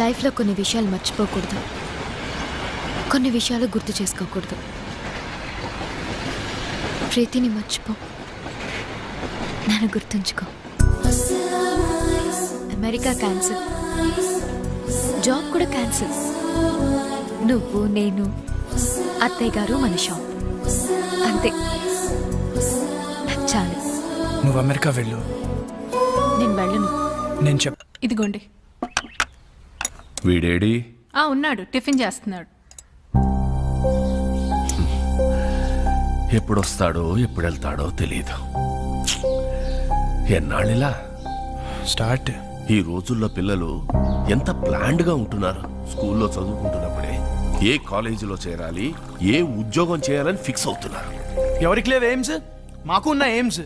లైఫ్లో కొన్ని విషయాలు మర్చిపోకూడదు, కొన్ని విషయాలు గుర్తు చేసుకోకూడదు. ప్రీతిని మర్చిపో, నన్ను గుర్తుంచుకో. అమెరికా క్యాన్సిల్, జాబ్ కూడా క్యాన్సిల్. నువ్వు, నేను, అత్తయ్య గారు, మన షాప్, అంతే. నాకు చాలు. నువ్వు అమెరికా వెళ్ళు. నేను వెళ్ళను. నేను చెప్. ఇదిగోండి. వీడేడి? ఉన్నాడు, టిఫిన్ చేస్తున్నాడు. ఎప్పుడొస్తాడో ఎప్పుడు వెళ్తాడో తెలియదు. ఎన్నాళ్ళిలా స్టార్ట్. ఈ రోజుల్లో పిల్లలు ఎంత ప్లాన్డ్గా ఉంటున్నారు. స్కూల్లో చదువుకుంటున్నప్పుడే ఏ కాలేజీలో చేరాలి, ఏ ఉద్యోగం చేయాలని ఫిక్స్ అవుతున్నారు. ఎవరికి లేవు ఎయిమ్స్? మాకు ఉన్న ఎయిమ్స్.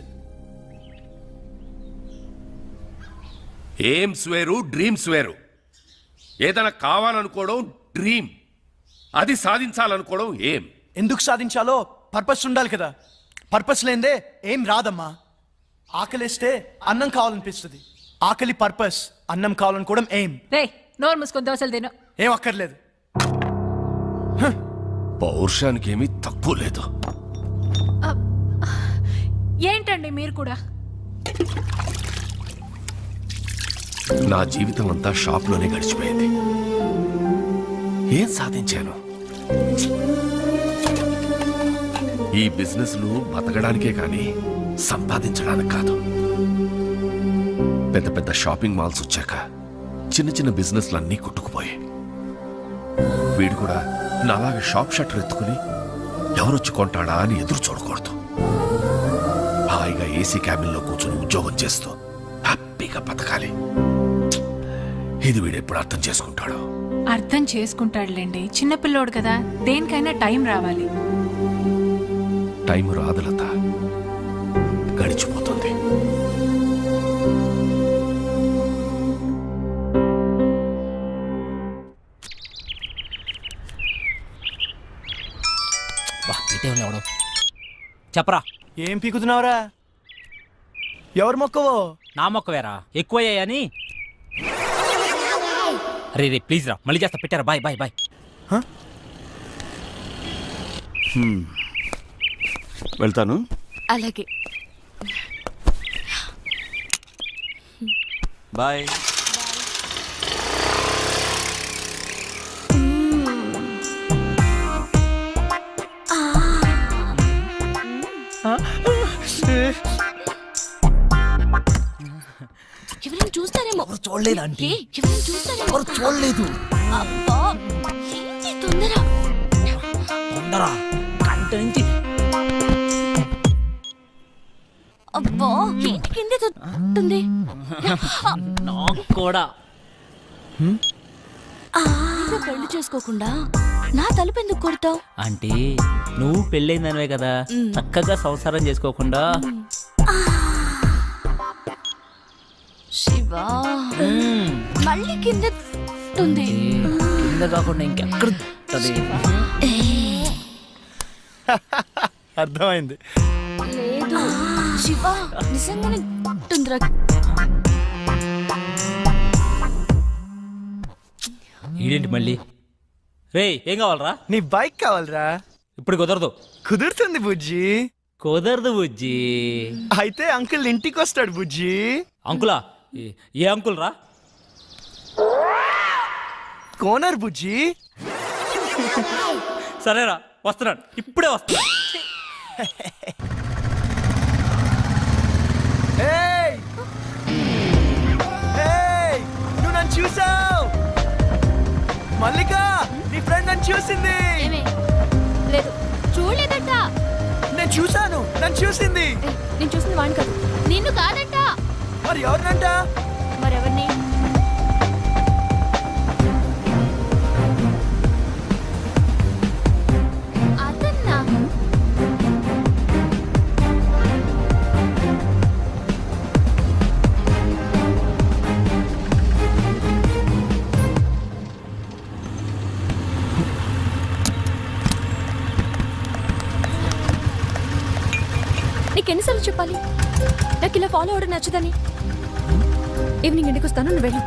ఎయిమ్స్ వేరు, డ్రీమ్స్ వేరు. ఏదైనా కావాలనుకోవడం డ్రీమ్, అది సాధించాలనుకోవడం ఏం. ఎందుకు సాధించాలో పర్పస్ ఉండాలి కదా. పర్పస్ లేదే ఏం రాదమ్మా. ఆకలిస్తే అన్నం కావాలనిపిస్తుంది. ఆకలి పర్పస్, అన్నం కావాలనుకోవడం ఏం. రే, నోరు మూసుకొని దోశలు తిను. ఏం అక్కర్లేదు. పౌరుషానికి ఏమీ తక్కువ లేదు. ఏంటండి మీరు కూడా? నా జీవితం అంతా షాప్లోనే గడిచిపోయింది. ఏం సాధించాను? ఈ బిజినెస్లు బతకడానికే కానీ సంపాదించడానికి కాదు. పెద్ద పెద్ద షాపింగ్ మాల్స్ వచ్చాక చిన్న చిన్న బిజినెస్లు అన్నీ కొట్టుకుపోయాయి. వీడు కూడా నాలాగా షాప్ షట్టర్ ఎత్తుకుని ఎవరొచ్చి కొంటాడా అని ఎదురు చూడకూడదు. హాయిగా ఏసీ క్యాబిన్లో కూర్చొని ఉద్యోగం చేస్తూ హ్యాపీగా బతకాలి. ఇది వీడు ఎప్పుడు అర్థం చేసుకుంటాడు? అర్థం చేసుకుంటాడులేండి, చిన్నపిల్లోడు కదా. దేనికైనా టైం రావాలి. టైం రాదు లత, గడిచిపోతుంది. చెప్పరా. ఏం పీకుతున్నావురా? ఎవరు మొక్కవో? నా మొక్క వేరా ఎక్కువయ్యాయని. రే రే ప్లీజ్ రా, మళ్ళీ చేస్తా. పెట్టారా? Bye bye bye. వెళ్తాను. అలాగే. బాయ్. ఎవరైనా చూస్తారేమో. చూడలేదు ఆంటీ. ఎవరైనా చూస్తారేమో. ఎవరు చూడలేదు. అబ్బా, ఏంటి తొందర? తొందర గంట నుంచి. అబ్బా, ఏంటి కింద తొందర? నాకు కూడా. పెళ్లి చేసుకోకుండా నా తలుపు ఎందుకు కొడతావు? అంటే నువ్వు పెళ్ళైందనివే కదా, చక్కగా సంసారం చేసుకోకుండా. శివా, మళ్ళీ కింద ఉంది. కింద కాకుండా ఇంకెక్కడ ఉంటది? అర్థమైంది. లేదు శివా, నిజంగానే ఉంటుందిరా. ఈడేంటి మళ్ళీ? రే, ఏం కావాలరా? నీ బైక్ కావాలరా? ఇప్పుడు కుదరదు. కుదురుతుంది బుజ్జి. కుదరదు బుజ్జి. అయితే అంకుల్ ఇంటికి వస్తాడు బుజ్జి. అంకులా? ఏ అంకుల్ రా? కోనర్ బుజ్జి. సరేరా, వస్తున్నాడు. ఇప్పుడే వస్తున్నాడు. ఏయ్! ఏయ్! నువ్వు నన్ను చూసావు? మల్లిక, నీ ఫ్రెండ్ నన్ను చూసింది. లేదు, చూడలేదంట. నేను చూసాను, నన్ను చూసింది. నేను చూసింది వాడిని కాదు, నిన్ను కాదంట. మరి ఎవరినంట? మరెవరిని? అదన్నా. నీకెన్నిసార్లు చెప్పాలి నాకు ఇలా ఫాలో అవడం నచ్చదని? ఈవినింగ్ ఇంటికి వస్తాను, నువ్వు వెళ్ళు.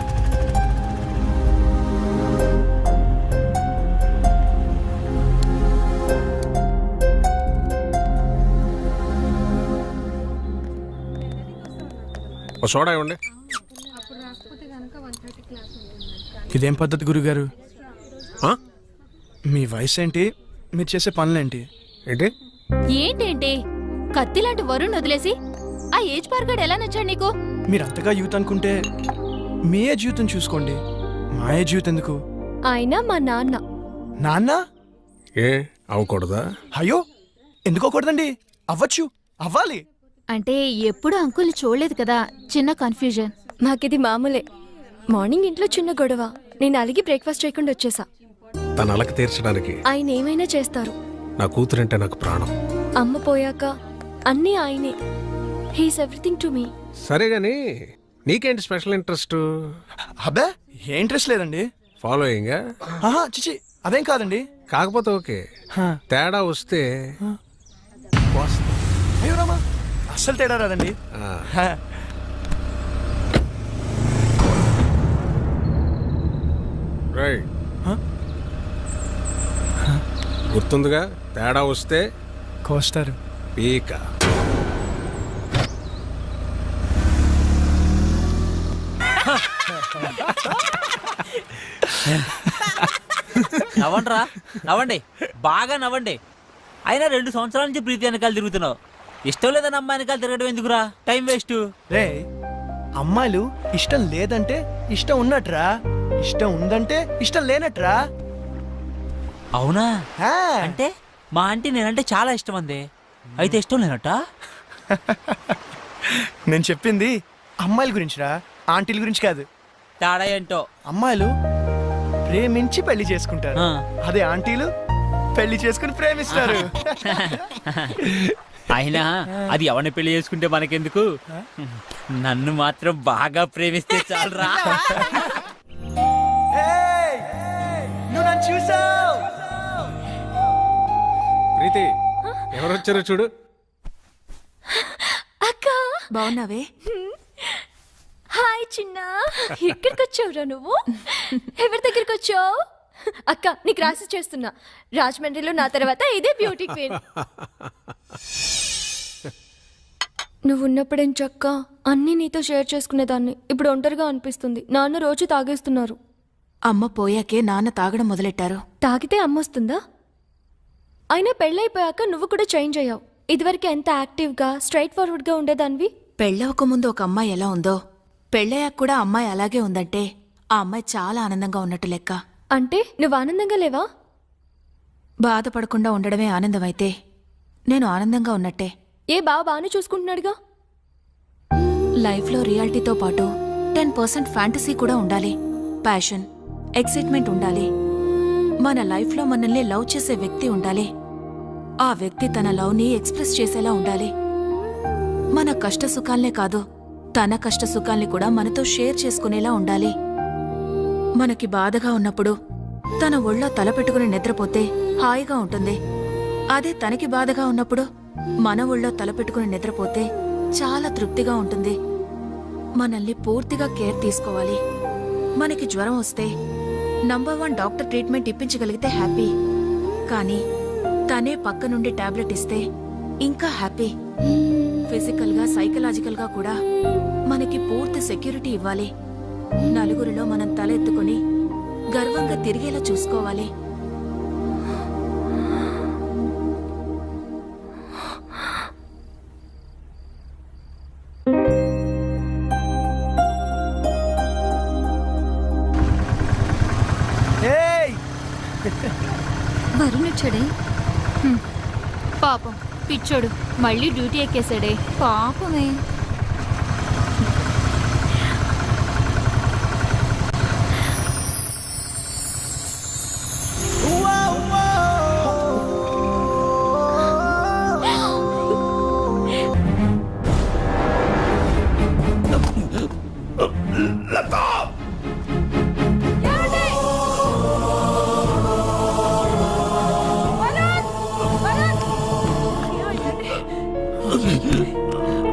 ఓ సోడా ఇవ్వండి. ఇదేం పద్ధతి గురుగారు? ఆ? మీ వయసు ఏంటి, మీరు చేసే పనులేంటి? ఏంటి ఏంటేంటి కత్తి లాంటి వరుణ్ వదిలేసి ఆ ఏజ్ పార్గాడు ఎలా నచ్చాడు నీకు? మీరు అంతగా యూత్ అనుకుంటే మీ ఏ జీవితం చూసుకోండి, మా ఏ జీవితం ఎందుకు? ఆయన మా నాన్న. నాన్న? ఏ అవ్వకూడదా? అయ్యో ఎందుకోకూడదండి, అవ్వచ్చు, అవ్వాలి. అంటే ఎప్పుడు అంకుల్ని చూడలేదు కదా, చిన్న కన్ఫ్యూజన్. మాకిది మామూలే. మార్నింగ్ ఇంట్లో చిన్న గొడవ, నేను అలిగి బ్రేక్ఫాస్ట్ చేయకుండా వచ్చేసా. తన అలక తీర్చడానికి ఆయన ఏమైనా చేస్తారు. నా కూతురంటే నాకు ప్రాణం. అమ్మ పోయాక అన్నీ ఆయనే. He's everything to me. సరే గాని నీకేంటి స్పెషల్ ఇంట్రెస్ట్? అబ్బే ఏ ఇంట్రెస్ట్ లేదండి. ఫాలోయింగ్? ఆహా చిచి అదేం కాదండి. కాకపోతే ఓకే, హా. తేడా వస్తే అయ్యో రామా, అస్సలు తేడా రాదండి. ఆ. హా. రైట్. హా? గుర్తుందిగా, తేడా వస్తే కోస్తారు. పీక. నవ్వండిరా, నవ్వండి, బాగా నవ్వండి. అయినా 2 సంవత్సరాల నుంచి ప్రీతి వెనకాల తిరుగుతున్నావు. ఇష్టం లేదని అమ్మాయి వెనకాల తిరగడం ఎందుకురా, టైం వేస్ట్. రే అమ్మాయిలు ఇష్టం లేదంటే ఇష్టం ఉన్నట్రా, ఇష్టం ఉందంటే ఇష్టం లేనట్రా. అవునా? హా. అంటే మా ఆంటీ నేనంటే చాలా ఇష్టం అంది, అయితే ఇష్టం లేనట్ట? నేను చెప్పింది అమ్మాయిల గురించిరా, ఆంటీల గురించి కాదు. తేడా ఏంటో. అమ్మాయిలు ప్రేమించి పెళ్లి చేసుకుంటారు, ఆ. అదే ఆంటీలు పెళ్లి చేసుకుని ప్రేమిస్తారు. అయినా అది ఎవరిని పెళ్లి చేసుకుంటే మనకెందుకు, నన్ను మాత్రం బాగా ప్రేమిస్తే చాలరా. ఏయ్, నువ్వు నన్ను చూసావు? ప్రీతి ఎవరు వచ్చారో చూడు. అక్క బాగున్నావే? హాయ్ చిన్న. ఎక్కడికి వచ్చావురా నువ్వు? ఎవరి దగ్గరికి వచ్చావు? అక్క నీకు రాసి చేస్తున్నా. రాజమండ్రిలో నా తర్వాత ఇదే బ్యూటీ క్వీన్. నువ్వు ఉన్నప్పుడేం చక్క అన్నీ నీతో షేర్ చేసుకునేదాన్ని. ఇప్పుడు ఒంటరిగా అనిపిస్తుంది. నాన్న రోజు తాగేస్తున్నారు. అమ్మ పోయాకే నాన్న తాగడం మొదలెట్టారు. తాగితే అమ్మొస్తుందా? అయినా పెళ్ళైపోయాక నువ్వు కూడా చేంజ్ అయ్యావు. ఇదివరకు ఎంత యాక్టివ్గా స్ట్రైట్ ఫార్వర్డ్గా ఉండేదానివి. పెళ్ళవకముందు ఒక అమ్మాయి ఎలా ఉందో పెళ్ళయ్యాక కూడా అమ్మాయి అలాగే ఉందంటే ఆ అమ్మాయి చాలా ఆనందంగా ఉన్నట్టు లెక్క. అంటే నువ్వు ఆనందంగా లేవా? బాధపడకుండా ఉండడమే ఆనందమైతే నేను ఆనందంగా ఉన్నట్టే. ఏ బాగానే చూసుకుంటున్నాడుగా. లైఫ్లో రియాలిటీతో పాటు 10% ఫ్యాంటసీ కూడా ఉండాలి. ప్యాషన్, ఎక్సైట్మెంట్ ఉండాలి. మన లైఫ్లో మనల్ని లవ్ చేసే వ్యక్తి ఉండాలి. ఆ వ్యక్తి తన లవ్ని ఎక్స్ప్రెస్ చేసేలా ఉండాలి. మన కష్ట సుఖాల్నే కాదు, తన కష్ట సుఖాల్ని కూడా మనతో షేర్ చేసుకునేలా ఉండాలి. మనకి బాధగా ఉన్నప్పుడు తన ఒళ్ళో తల పెట్టుకుని నిద్రపోతే హాయిగా ఉంటుంది. అదే తనకి బాధగా ఉన్నప్పుడు మన ఒళ్ళో తల పెట్టుకుని నిద్రపోతే చాలా తృప్తిగా ఉంటుంది. మనల్ని పూర్తిగా కేర్ తీసుకోవాలి. మనకి జ్వరం వస్తే నంబర్ 1 డాక్టర్ ట్రీట్మెంట్ ఇప్పించగలిగితే హ్యాపీ. కానీ తనే పక్క నుండి టాబ్లెట్ ఇస్తే ఇంకా హ్యాపీ. ఫిజికల్గా సైకలాజికల్గా కూడా మనకి పూర్తి సెక్యూరిటీ ఇవ్వాలి. నలుగురిలో మనం తల ఎత్తుకుని గర్వంగా తిరిగేలా చూసుకోవాలి. ఏయ్ వరుణ్ వచ్చాడే? పాపం పిచ్చోడు మళ్ళీ డ్యూటీ ఎక్కేశాడే. పాపమే.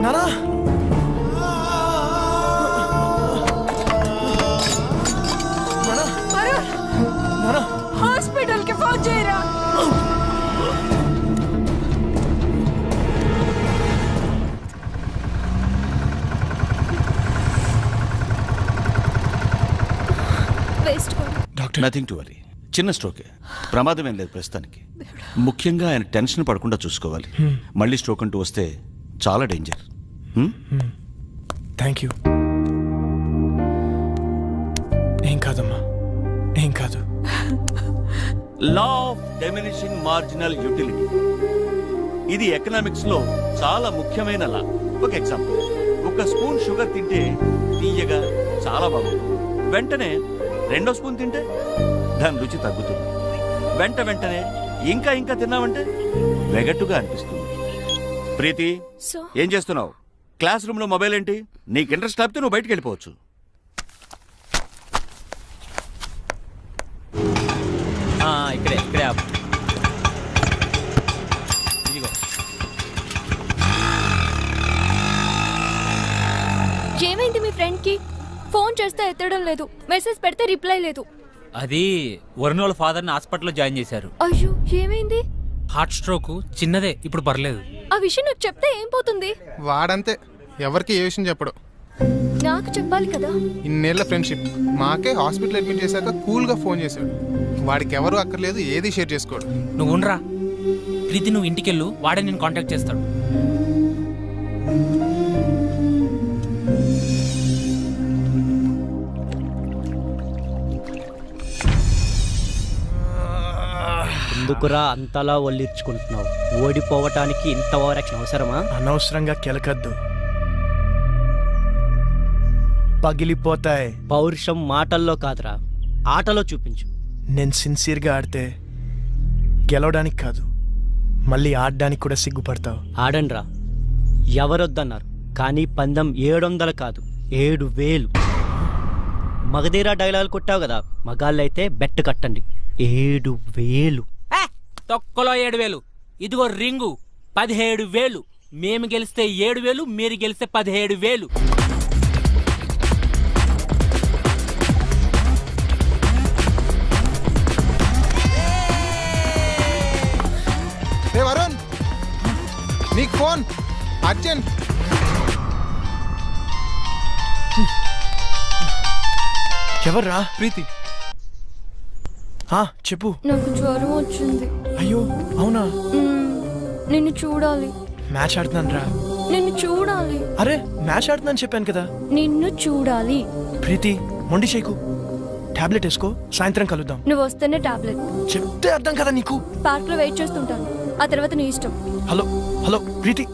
నానా డాక్టర్ నథింగ్ టు వరీ, చిన్న స్ట్రోకే, ప్రమాదం ఏం లేదు ప్రస్తుతానికి. ముఖ్యంగా ఆయన టెన్షన్ పడకుండా చూసుకోవాలి. మళ్ళీ స్ట్రోక్ అంటూ వస్తే చాలా డేంజర్. Thank you. ఏం కాదమ్మా, ఏం కాదు. Law of diminishing marginal utility, ఇది ఎకనామిక్స్ లో చాలా ముఖ్యమైన లా. ఒక ఎగ్జాంపుల్, ఒక స్పూన్ షుగర్ తింటే తీయగా చాలా బాగుంటుంది. వెంటనే 2వ స్పూన్ తింటే దాని రుచి తగ్గుతుంది. వెంటనే ఇంకా ఇంకా తిన్నామంటే వెగట్టుగా అనిపిస్తుంది. ప్రీతి, సో ఏం చేస్తున్నావు? క్లాస్ రూమ్ లో మొబైల్ ఏంటి? నీకు ఇంట్రెస్ట్ లేకపోతే నువ్వు బయటికి వెళ్ళిపోవచ్చు. ఇక్కడే ఆపు. ఇదిగో. ఏమైంది మీ ఫ్రెండ్ కి? ఫోన్ చేస్తే ఎత్తడం లేదు, మెసేజ్ పెడితే రిప్లై లేదు. అది వరుణ్ వాళ్ళ ఫాదర్ని హాస్పిటల్లో జాయిన్ చేశారు. అయ్యో, ఏమైంది? హార్ట్ స్ట్రోక్ చిన్నదే, ఇప్పుడు పర్లేదు. ఆ విషయం నాకు చెప్తే ఏం పోతుంది? వాడంతే, ఎవరికి ఏ విషయం చెప్పడు. నాకు చెప్పాలి కదా. ఇన్నేళ్ల ఫ్రెండ్షిప్, మాకే హాస్పిటల్ అడ్మిట్ చేశాక కూల్గా ఫోన్ చేశాడు. వాడికి ఎవరు అక్కర్లేదు, ఏది షేర్ చేసుకోడు. నువ్వు ఉండరా ప్రీతి, నువ్వు ఇంటికెళ్ళు, వాడే నేను కాంటాక్ట్ చేస్తాడు. ఎందుకురా అంతలా ఒళ్ళిర్చుకుంటున్నావు? ఓడిపోవటానికి ఇంత ఓవరాక్షన్ అవసరమా? అనవసరంగా కెలకద్దు, పగిలిపోతాయి. పౌరుషం మాటల్లో కాదురా, ఆటలో చూపించు. నేను సిన్సియర్గా ఆడితే గెలవడానికి కాదు, మళ్ళీ ఆడడానికి కూడా సిగ్గుపడతావు. ఆడండ్రా, ఎవరొద్దన్నారు? కానీ పందెం 700 కాదు, 7000. మగధీరా డైలాగ్ కొట్టావు కదా, మగాళ్ళైతే బెట్ కట్టండి. 7000. తొక్కలో 7000. ఇదిగో రింగు 17,000. మేము గెలిస్తే 7,000, మీరు గెలిస్తే 17,000. ఏ వరుణ్, నీకు ఫోన్ అర్జెంట్. ఎవర్రా? ప్రీతి. చెప్పు. నాకు జ్వరం వచ్చింది. అయ్యో, అవునా? నిన్ను చూడాలి. మ్యాచ్ ఆడుతున్నాను రా. నిన్ను చూడాలి. అరే, మ్యాచ్ ఆడుతున్నాను చెప్పాను కదా. నిన్ను చూడాలి. ప్రీతి, మొండి చేయకు. టాబ్లెట్ వేసుకో, సాయంత్రం కలుద్దాం. నువ్వు వస్తేనే టాబ్లెట్. చెప్తే అర్థం కదా నీకు. పార్క్ లో వెయిట్ చేస్తుంటాను, ఆ తర్వాత నీ ఇష్టం. హలో హలో ప్రీతి.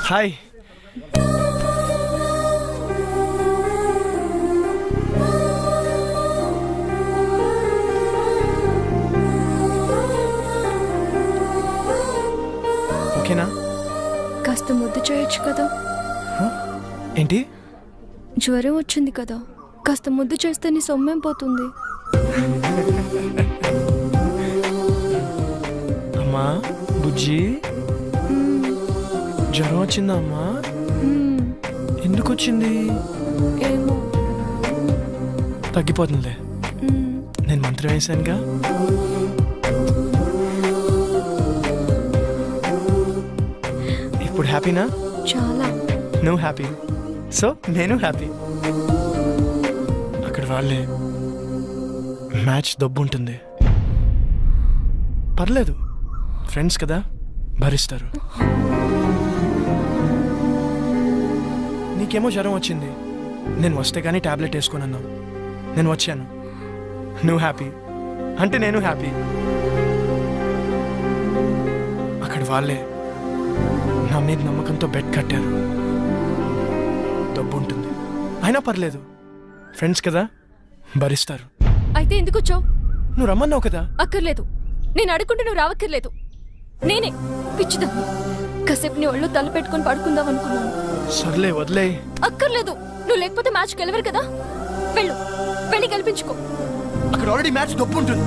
హాయ్. ఓకేనా? కాస్త ముద్దు చేయొచ్చు కదా. ఏంటి? జ్వరం వచ్చింది కదా, కాస్త ముద్దు చేస్తే నీ సొమ్మేం పోతుంది. అమ్మా బుజ్జి, జ్వరం వచ్చిందా అమ్మా? ఎందుకు వచ్చింది? ఏమో. తగ్గిపోతుందిలే, నేను మంత్రం వేసానుగా. ఇప్పుడు హ్యాపీనా? చాలా. నువ్వు హ్యాపీ, సో నేను హ్యాపీ. అక్కడ వాళ్ళే మ్యాచ్ దొబ్బు ఉంటుంది, పర్లేదు, ఫ్రెండ్స్ కదా, భరిస్తారు. నీకేమో జ్వరం వచ్చింది, నేను వస్తే కానీ టాబ్లెట్ వేసుకొని అన్నావు, నేను వచ్చాను. నువ్వు హ్యాపీ అంటే నేను హ్యాపీ. అక్కడ వాళ్ళే నా మీద నమ్మకంతో బెట్ కట్టారు. డబ్బు ఉంటుంది, అయినా పర్లేదు, ఫ్రెండ్స్ కదా, భరిస్తారు. అయితే ఎందుకు వచ్చావు? నువ్వు రమ్మన్నావు కదా. అక్కర్లేదు, నేను అడుగుంటే నువ్వు రావక్కర్లేదు. నేనే పిచ్చిదా కాసేపు నీ ఒళ్ళు తల పెట్టుకుని పడుకుందాం అనుకున్నాను. సర్లే వదిలే. అక్కర్లేదు, నువ్వు లేకపోతే మ్యాచ్ గెలవరు కదా. వెళ్ళు, వెళ్ళి గెలిపించుకో. అక్కడ ఆల్రెడీ మ్యాచ్ డబ్బు ఉంటుంది.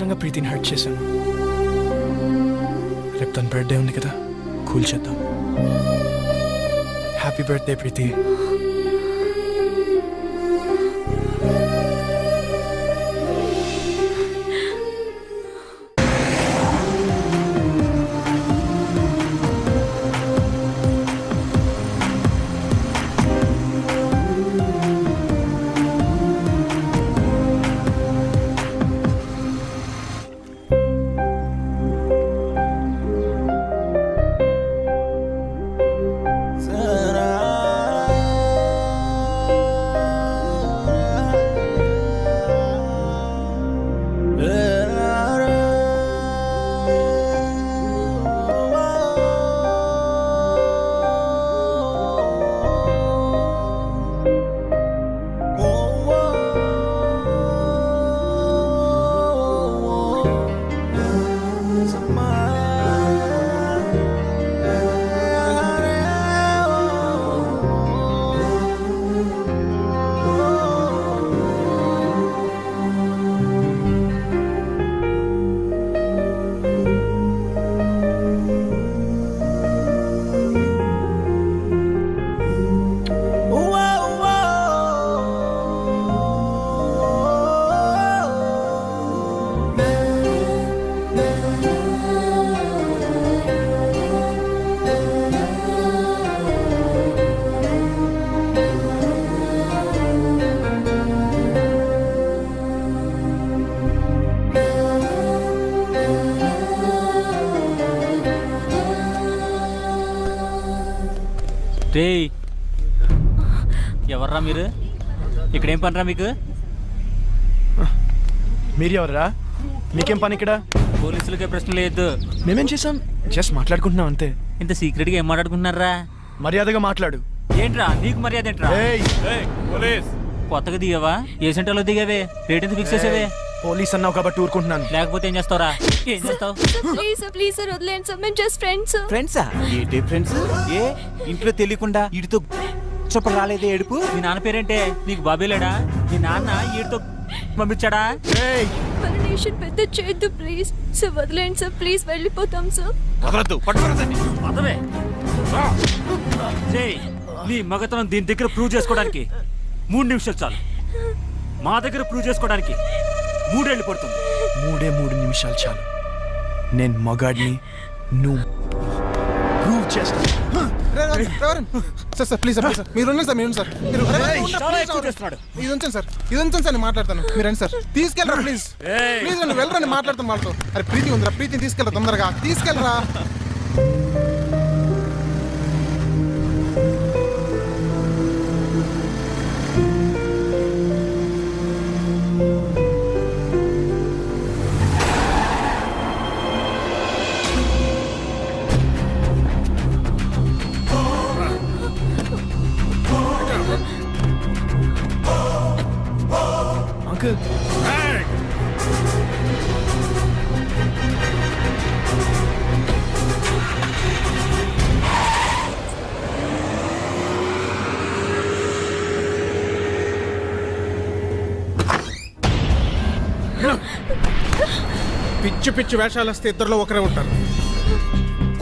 అనవసరంగా ప్రీతిని హర్ట్ చేశాను. రేపు తన బర్త్డే ఉంది కదా, కూల్ చేద్దాం. హ్యాపీ బర్త్డే ప్రీతి. రే ఎవర్రా మీరు? ఇక్కడేం పనిరా మీకు? మీరు ఎవరా? మీకేం పని ఇక్కడ? పోలీసులకే ప్రశ్న లేదు. మేమేం చేసాం? జస్ట్ మాట్లాడుకుంటున్నాం అంతే. ఇంత సీక్రెట్గా ఏం మాట్లాడుకుంటున్నారా? మర్యాదగా మాట్లాడు. ఏంట్రా నీకు మర్యాద ఏంట్రా? కొత్తగా దిగావా? ఏ సెంటర్లో దిగావే? రేట్ ఎంత ఫిక్స్ చేసావే? పోలీస్ అన్నావు కాబట్టి ఊరుకుంటున్నాను. లేకపోతే ఏం చేస్తావురా? ఏం చేస్తావు? ప్లీజ్ సార్ వదిలేండి సార్, మేము జస్ట్ ఫ్రెండ్స్. ఫ్రెండ్సా? ఏంటి ఫ్రెండ్స్? ఏ ఇంట్లో తెలియకుండా వీడితో చెప్ప రాలేదే ఏడుపు? మీ నాన్న పేరేంటే? నీకు బాబేలేడా? మీ నాన్న వీడితో పంపించాడా? పర్మిషన్ పెద్ద చేయొద్దు ప్లీజ్ సార్, వదిలేండి సార్ ప్లీజ్, వెళ్ళిపోతాం సార్. వదలొద్దు, పట్టుకోరదండి. అదవే నీ మగతనం దీని దగ్గర ప్రూవ్ చేసుకోవడానికి 3 నిమిషాలు చాలు. మా దగ్గర ప్రూవ్ చేసుకోవడానికి 3 ఏళ్ళు పడుతుంది. 3 నిమిషాలు చాలు. నేను మగాడిని, నువ్వు ప్రూవ్ చేస్తా. సార్ ప్లీజ్ సార్, మీరు ఉండండి సార్, మీరు సార్, మీరు ఇది ఉంచండి సార్, ఇది ఉంచండి సార్, నేను మాట్లాడతాను. మీరు రండి సార్, తీసుకెళ్ళరా ప్లీజ్, ప్లీజ్ నువ్వు వెళ్ళరా, నేను మాట్లాడతాను వాళ్ళతో. అరే ప్రీతి ఉందిరా, ప్రీతిని తీసుకెళ్ళరా, తొందరగా తీసుకెళ్ళరా. అంకుల్ పిచ్చి పిచ్చి వేషాలు వస్తే ఇద్దరులో ఒకరే ఉంటారు.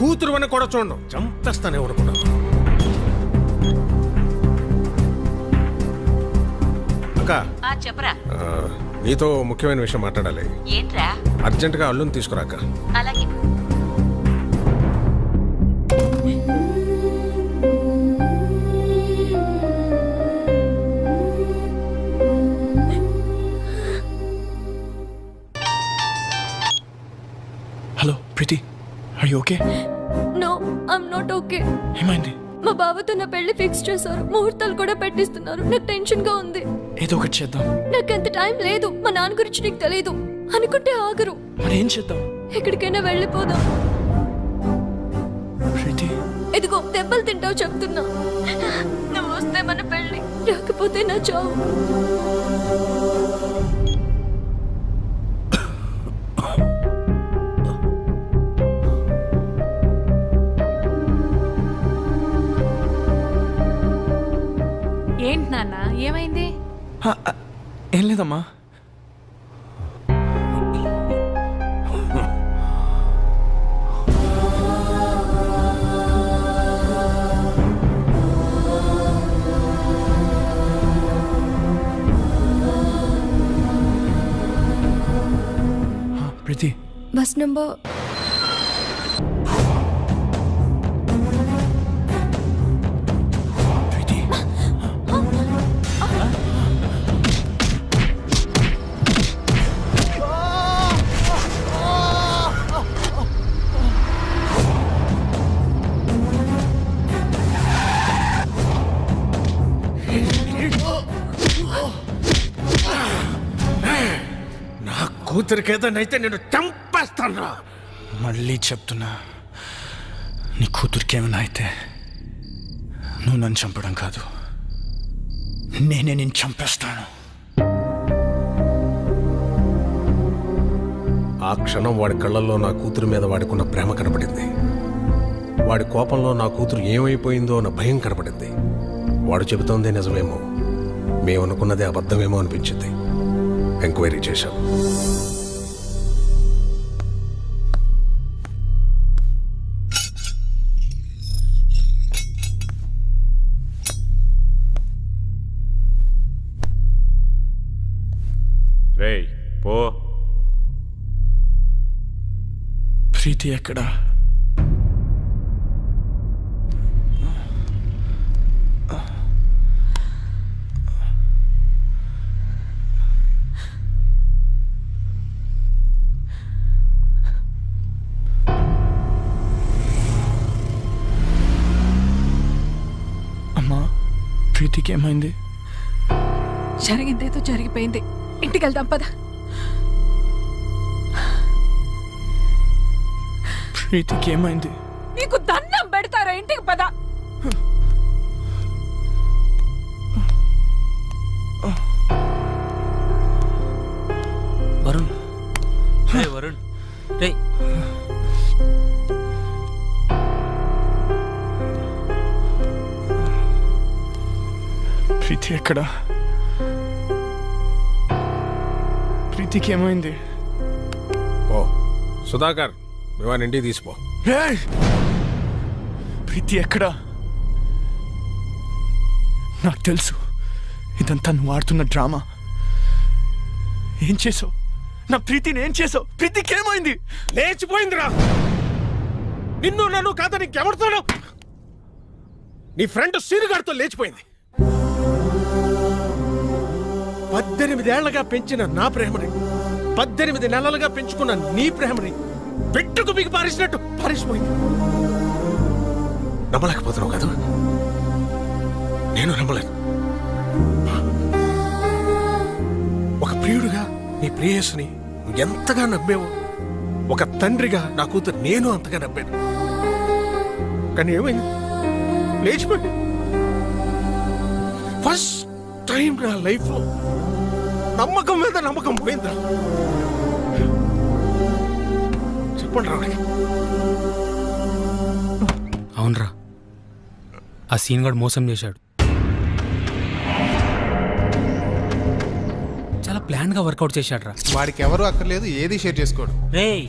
కూతురు అని కూడా చూడండి, చంపేస్తానే ఊరుకున్నా. అక్క చెప్పరా. నీతో ముఖ్యమైన విషయం మాట్లాడాలి. ఏంట్రా? అర్జెంటుగా అల్లుని తీసుకురాక. అలాగే. Hello Preethi, are you okay? No I'm not okay. ఏమైంది? మా బావతో నా పెళ్లి ఫిక్స్ చేశారు, ముహూర్తాలు కూడా పెట్టిస్తున్నారు. నాకు టెన్షన్ గా ఉంది. ఏదో ఒకటి చేద్దాం. నాకు అంత టైం లేదు. మా నాన్న గురించి నీకు తెలియదు అనుకుంటే ఆగరు. మరి ఏం చేద్దాం? ఎక్కడికైనా వెళ్ళిపోదాం. ప్రీతి ఇదిగో దెబ్బలు తింటావు చెప్తున్నా. నువ్వు వస్తే మన పెళ్లి, రాకపోతే నా చావు. ఏంటి నాన్న, ఏమైంది? ఏం లేదమ్మా. లాస్ట్ నెంబర్ నా కూతురికి ఏదైతే నేను చంపేస్తాను. మళ్ళీ చెప్తున్నా, నీ కూతురికి ఏమైనా అయితే నువ్వు నన్ను చంపడం కాదు, నేనే నేను చంపేస్తాను. ఆ క్షణం వాడి కళ్ళల్లో నా కూతురు మీద వాడికున్న ప్రేమ కనపడింది. వాడి కోపంలో నా కూతురు ఏమైపోయిందో అన్న భయం కనపడింది. వాడు చెబుతోందే నిజమేమో, మేమనుకున్నదే అబద్ధమేమో అనిపించింది. ఎంక్వైరీ చేశాం. రేయ్ పో. ప్రీతి ఎక్కడా? అమ్మా, ప్రీతికి ఏమైంది? జరిగిందేదో జరిగిపోయింది, ఇంటికి వెళ్దాం పద. ప్రీతికి ఏమైంది? నీకు దండం పెడతారా, ఇంటికి పద. వరుణ్, రే వరుణ్, రే ప్రీతి ఎక్కడా? ప్రీతికి ఏమైంది? ఓ సుధాకర్, మేవాని ఇంటికి తీసిపో. ప్రీతి ఎక్కడా? నాకు తెలుసు ఇదంతా నువ్వు ఆడుతున్న డ్రామా. ఏం చేసావు? నా ప్రీతిని ఏం చేసావు? ప్రీతికి ఏమైంది? లేచిపోయిందిరా. నిన్ను నన్ను కాదని ఇంకెవరితోనో నీ ఫ్రెండ్ సీనుగారితో లేచిపోయింది. 18 ఏళ్లగా పెంచిన నా ప్రేమని, 18 నెలలుగా పెంచుకున్న నీ ప్రేమని పెట్టుకు బిగి పారేసినట్టు పారేసిపోయింది. నమ్మలేకపోతున్నావు కదా? నేను నమ్మలేను. ఒక ప్రియుడుగా నీ ప్రేయస్ని నువ్వు ఎంతగా నమ్మేవో, ఒక తండ్రిగా నా కూతురు నేను అంతగా నమ్మాను. కానీ ఏమైంది? లేచిపోయింది. ఫస్ట్ టైం నా లైఫ్లో నమ్మకం మీద నమ్మకం పోయిందా? చెప్పండి రావడానికి. అవునరా, ఆ సీన్ గడు మోసం చేశాడు. చాలా ప్లాన్ గా వర్కౌట్ చేశాడు రా. వాడికి ఎవరు అక్కర్లేదు, ఏది షేర్ చేసుకోడు. రేయ్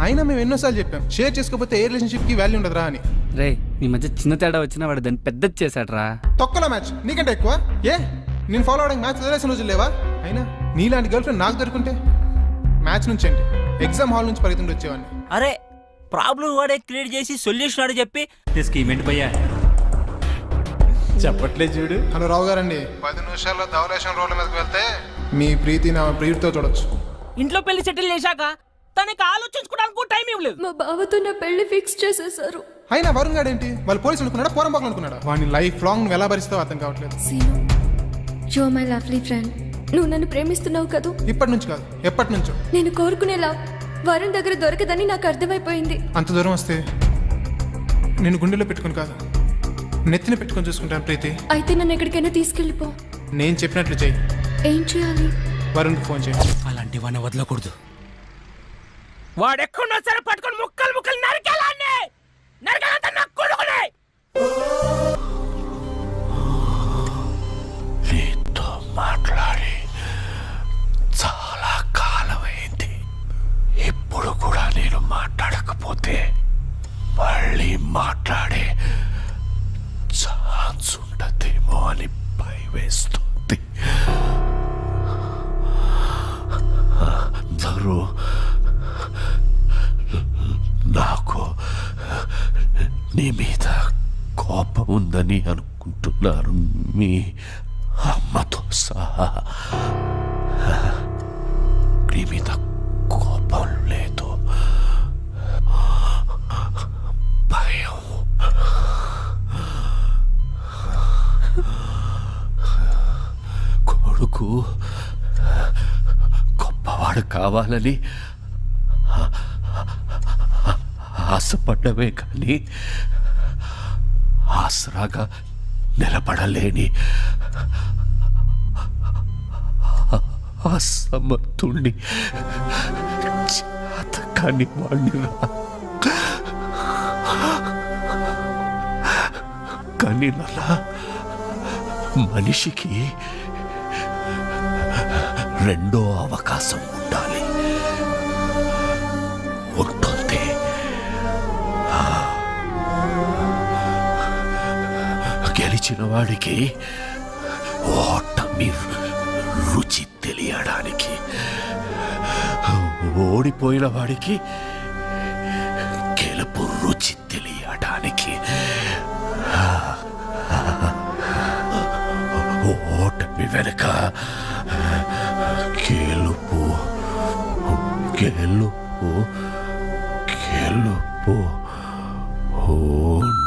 అయినా మేము ఎన్నోసార్లు చెప్పాం, షేర్ చేసుకోకపోతే ఏ రిలేషన్షిప్ కి వాల్యూ ఉండదురా అని. రే మీ మధ్య చిన్న తేడా వచ్చినా వాడు దాన్ని పెద్దది చేశాడు రా. తొక్కలో మ్యాచ్ నీకంటే ఎక్కువ. ఏ నేను ఫాలో అవడానికి మ్యాచ్ వదిలేసిన రోజులు లేవా? అయినా నీలాంటి గర్ల్ ఫ్రెండ్ నాకు దొరుకుంటే మ్యాచ్ నుంచి ఏంటి, ఎగ్జామ్ హాల్ నుంచి పరిగెత్తుండి వచ్చేవాడిని. అరే ప్రాబ్లం వాడే క్రియేట్ చేసి సొల్యూషన్ ఆడే చెప్పి స్కీమ్ ఏంటి భయ్యా? చెప్పట్లే చూడు. హలో రావు గారండి, 10 నిమిషాల్లో ధవలేషన్ రోడ్ల మీదకి వెళ్తే మీ ప్రీతి నా ప్రియుడితో చూడొచ్చు. ఇంట్లో పెళ్లి సెటిల్ చేశాక తనకి ఆలోచించుకోవడానికి టైం ఇవ్వలేదు. మా బావతో నా పెళ్లి ఫిక్స్ చేసేసారు. అయినా వరుణ్ గారు ఏంటి, వాళ్ళు పోలీసులు అనుకున్నాడా, పోరంపాకులు అనుకున్నాడా? వాడిని లైఫ్ లాంగ్ నువ్వు ఎలా భరిస్తావో అర్థం కావట్లేదు. Seenu, you are my lovely friend. నువ్వు నన్ను ప్రేమిస్తున్నావు కదూ? ఇప్పటి నుంచి కాదు, ఎప్పటి నుంచో. నేను కోరుకునేలా వరుణ్ దగ్గర దొరకదని నాకు అర్థమైపోయింది. అంత దూరం వస్తే నేను గుండెలో పెట్టుకుని కాదు, నెత్తిన పెట్టుకొని చూసుకుంటాను ప్రీతి. అయితే నన్ను ఎక్కడికైనా తీసుకెళ్ళిపో. నేను చెప్పినట్లు చెయ్యి. ఏం చేయాలి? వరుణ్కి ఫోన్ చేయి. అలాంటి వాడిని వదలకూడదు. వాడెక్కడున్నా సరే పట్టుకొని ముక్కలు ముక్కలు నరికేలాన్ని నరకాలంటే నాకు కొడుకునే. నీతో మాట్లాడి చాలా కాలమైంది. ఇప్పుడు కూడా నేను మాట్లాడకపోతే మళ్ళీ మాట్లాడే ఛాన్స్ ఉండదేమో అని భయమేస్తుంది. అందరూ నాకు నీ మీద కోపం ఉందని అనుకుంటున్నారు మీ అమ్మతో సహా. నీ మీద కోపం లేదు, భయం. కొడుకు గొప్పవాడు కావాలని ఆశపడ్డమే కానీ ఆసరాగా నిలబడలేని అసమర్థుణ్ణి, చేతకాని వాణ్ణిరా. కానీ నలా మనిషికి రెండో అవకాశం ఉండాలి, ఉంటుంది. గెలిచిన వాడికి ఓటమి రుచి తెలియడానికి, ఓడిపోయిన వాడికి గెలుపు రుచి తెలియడానికి, ఓటమి వెనుక గెలుపు గెలుపు గెలుపు ఉంటుంది.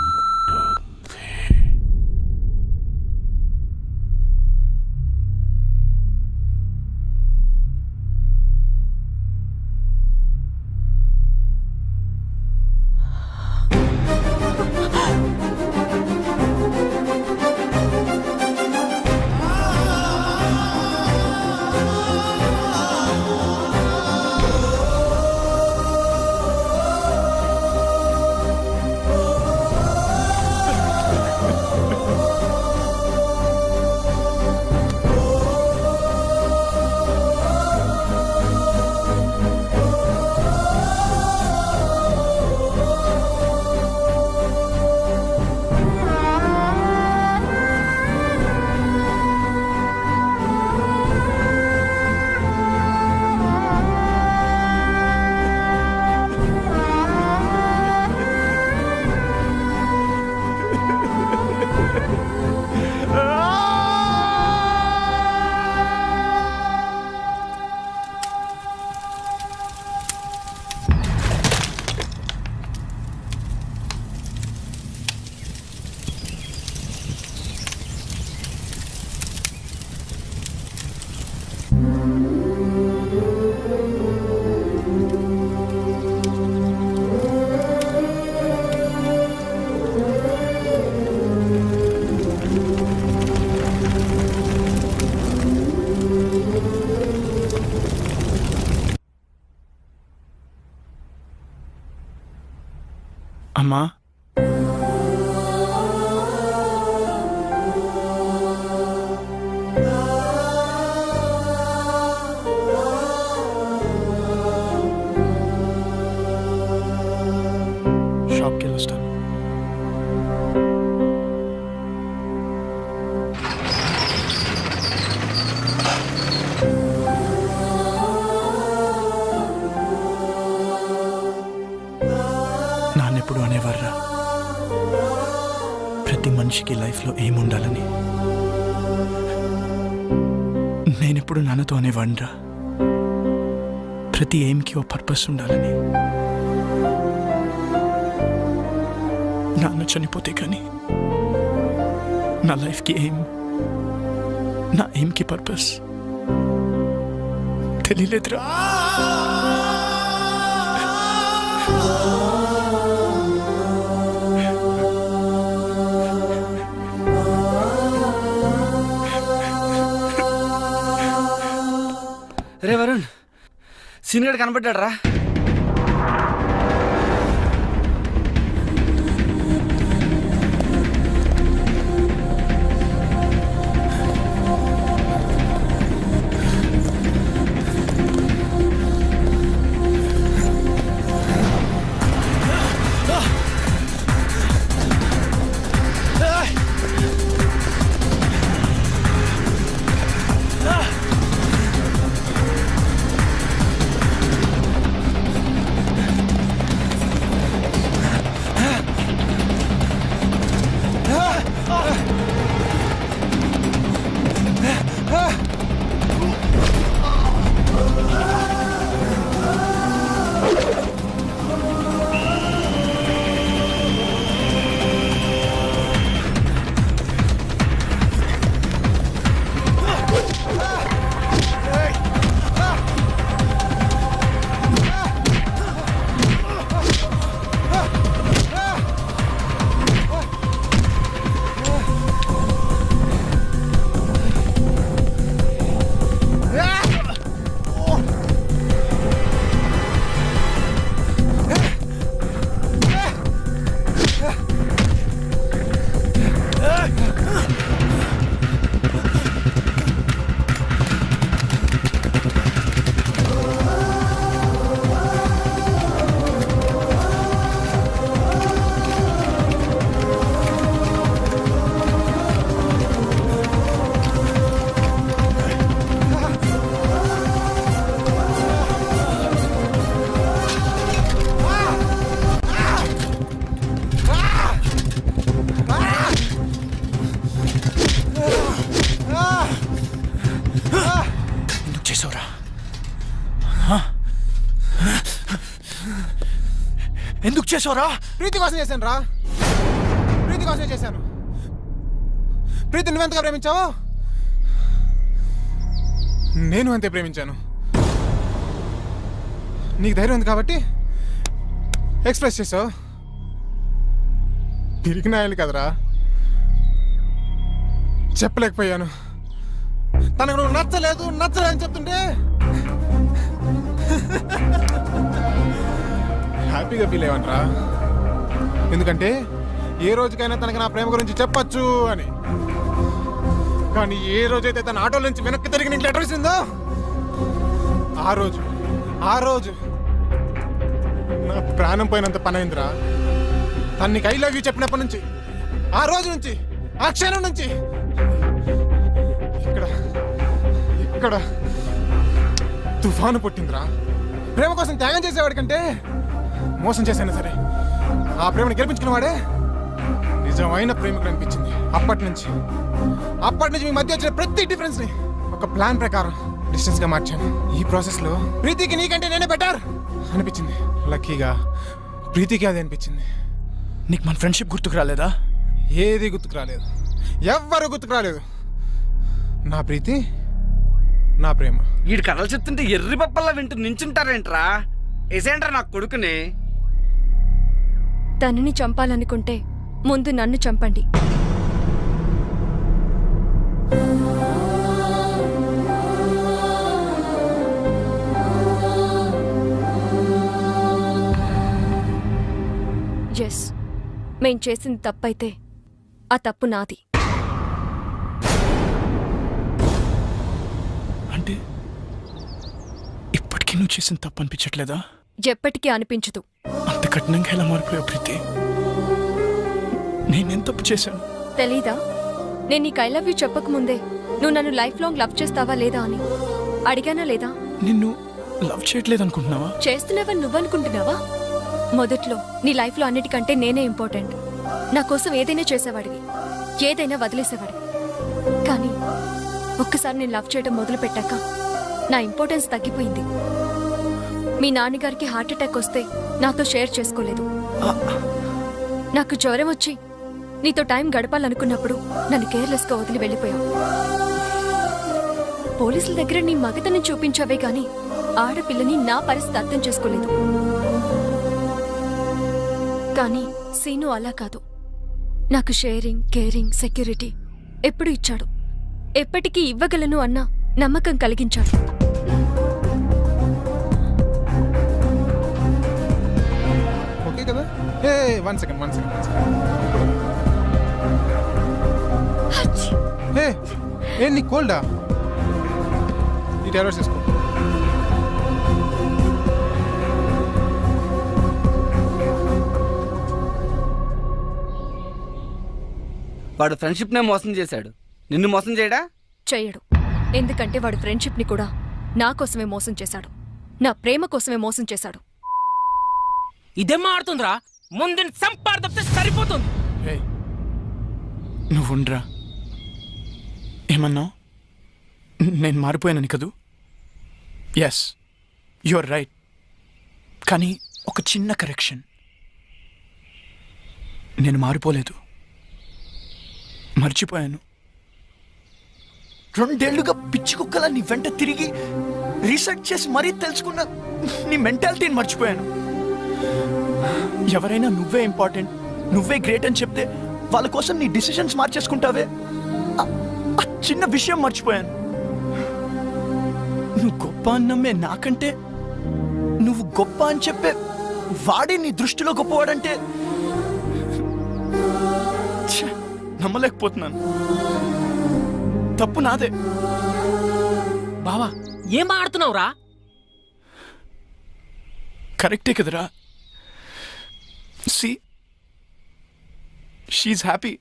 అమ్మా, షాప్కి వెళ్ళొస్తాను. నాన్నెప్పుడు అనేవారా, ప్రతి మనిషికి లైఫ్లో ఏముండాలని. నేనెప్పుడు నాన్నతో అనేవాడిరా, ప్రతి ఎయిమ్కి ఓ పర్పస్ ఉండాలని. నాన్న చనిపోతే కానీ నా లైఫ్కి ఎయిమ్, నా ఎయిమ్కి పర్పస్ తెలియలేదురా. రే వరుణ్, సీనియర్ కనబడ్డాడు రా. ఎందుకు చేసావురా? ప్రీతి కోసం చేశాను రా, ప్రీతి కోసమే చేశాను. ప్రీతి నువ్వెంతగా ప్రేమించావు, నేను అంతే ప్రేమించాను. నీకు ధైర్యం ఉంది కాబట్టి ఎక్స్ప్రెస్ చేసావు. తిరిగి నాయాలి కదరా, చెప్పలేకపోయాను. తనకు నువ్వు నచ్చలేదు అని చెప్తుంటే హ్యాపీగా ఫీల్ అయ్యావనరా. ఎందుకంటే ఏ రోజుకైనా తనకి నా ప్రేమ గురించి చెప్పచ్చు అని. కానీ ఏ రోజైతే తన ఆటోల నుంచి వెనక్కి తిరిగి నీకు లెటర్ ఇస్తుందో ఆ రోజు నా ప్రాణం పోయినంత పని అయిందిరా. తను నీకు ఐ లవ్ యూ చెప్పినప్పటి నుంచి, ఆ రోజు నుంచి, ఆ క్షణం నుంచి ఇక్కడ తుఫాను పుట్టిందిరా. ప్రేమ కోసం త్యాగం చేసేవాడి కంటే మోసం చేసైనా సరే ఆ ప్రేమను గెలిపించుకున్న వాడే నిజమైన ప్రేమికుడు అనిపించింది. అప్పటి నుంచి మీ మధ్య వచ్చిన ప్రతి డిఫరెన్స్ ని ఒక ప్లాన్ ప్రకారం డిస్టెన్స్ గా మార్చాను. ఈ ప్రాసెస్ లో ప్రీతికి నీకంటే నేనే బెటర్ అనిపించింది. లక్కీగా ప్రీతికి అది అనిపించింది. నీకు మన ఫ్రెండ్షిప్ గుర్తుకు రాలేదా? ఏది గుర్తుకు రాలేదు, ఎవ్వరు గుర్తుకు రాలేదు. నా ప్రీతి, నా ప్రేమ. వీడి కథలు చెప్తుంటే ఎర్రి పప్పల్లా వింటూ నించుంటారేంట్రా? ఏసేంట్రా నా కొడుకుని. తనని చంపాలనుకుంటే ముందు నన్ను చంపండి. ఎస్, మేం చేసింది తప్పైతే ఆ తప్పు నాది. అంటే ఇప్పటికీ నువ్వు చేసిన తప్పు అనిపించట్లేదా? ఎప్పటికీ అనిపించదు. అంత కఠినంగా ఎలా మారిపోయావు ప్రీతి? నేనేం తప్పు చేశాను? తెలీదా? నేను నీకు ఐ లవ్ యూ చెప్పకముందే నువ్వు నన్ను లైఫ్ లాంగ్ లవ్ చేస్తావా లేదా అని అడిగానా లేదా? నిన్ను లవ్ చేయట్లేదు అనుకుంటున్నావా? చేస్తున్నావని నువ్వనుకుంటున్నావా? మొదట్లో నీ లైఫ్లో అన్నిటికంటే నేనే ఇంపార్టెంట్. నా కోసం ఏదైనా చేసేవాడివి, ఏదైనా వదిలేసేవాడివి. కానీ ఒక్కసారి నేను లవ్ చేయడం మొదలు పెట్టాక నా ఇంపార్టెన్స్ తగ్గిపోయింది. మీ నాన్నగారికి హార్ట్ అటాక్ వస్తే నాతో షేర్ చేసుకోలేదు. నాకు జ్వరం వచ్చి నీతో టైం గడపాలనుకున్నప్పుడు నన్ను కేర్లెస్గా వదిలి వెళ్ళిపోయావు. పోలీసుల దగ్గర నీ మగతను చూపించావే గాని ఆడపిల్లని నా పరిస్థితి అర్థం చేసుకోలేదు. కానీ సీను అలా కాదు. నాకు షేరింగ్, కేరింగ్, సెక్యూరిటీ ఎప్పుడు ఇచ్చాడు. ఎప్పటికీ ఇవ్వగలను అన్న నమ్మకం కలిగించాడు. ఓకే కదా? One second. ఏ నీ కోల్డా? ఈ టాబ్లెట్స్ తీసుకో. వాడు ఫ్రెండ్షిప్ నే మోసం చేశాడు, నిన్ను మోసం చేయడా? చెయ్యడు. ఎందుకంటే వాడు ఫ్రెండ్షిప్ ని కూడా నా కోసమే మోసం చేశాడు. నా ప్రేమ కోసమే మోసం చేశాడు. ఇదేం మారుతుందిరా? ముందుని సంపాదిస్తే సరిపోతుంది. నువ్వు ఉండరా. ఏమన్నావు? నేను మారిపోయానని కదూ? Yes, your right. కానీ ఒక చిన్న కరెక్షన్. నేను మారిపోలేదు, మర్చిపోయాను. 2 ఏళ్లుగా పిచ్చి కుక్కలా నీ వెంట తిరిగి రీసెర్చ్ చేసి మరీ తెలుసుకున్న నీ మెంటాలిటీని మర్చిపోయాను. ఎవరైనా నువ్వే ఇంపార్టెంట్, నువ్వే గ్రేట్ అని చెప్తే వాళ్ళ కోసం నీ డిసిషన్స్ మార్చేసుకుంటావే, ఆ చిన్న విషయం మర్చిపోయాను. నువ్వు గొప్ప అన్నమ్మే నాకంటే నువ్వు గొప్ప అని చెప్పే వాడే నీ దృష్టిలో గొప్పవాడంటే నమ్మలేకపోతున్నాను. తప్పు నాదే. బావా ఏం ఆడుతున్నావురా? కరెక్టే కదరా. See, she happy.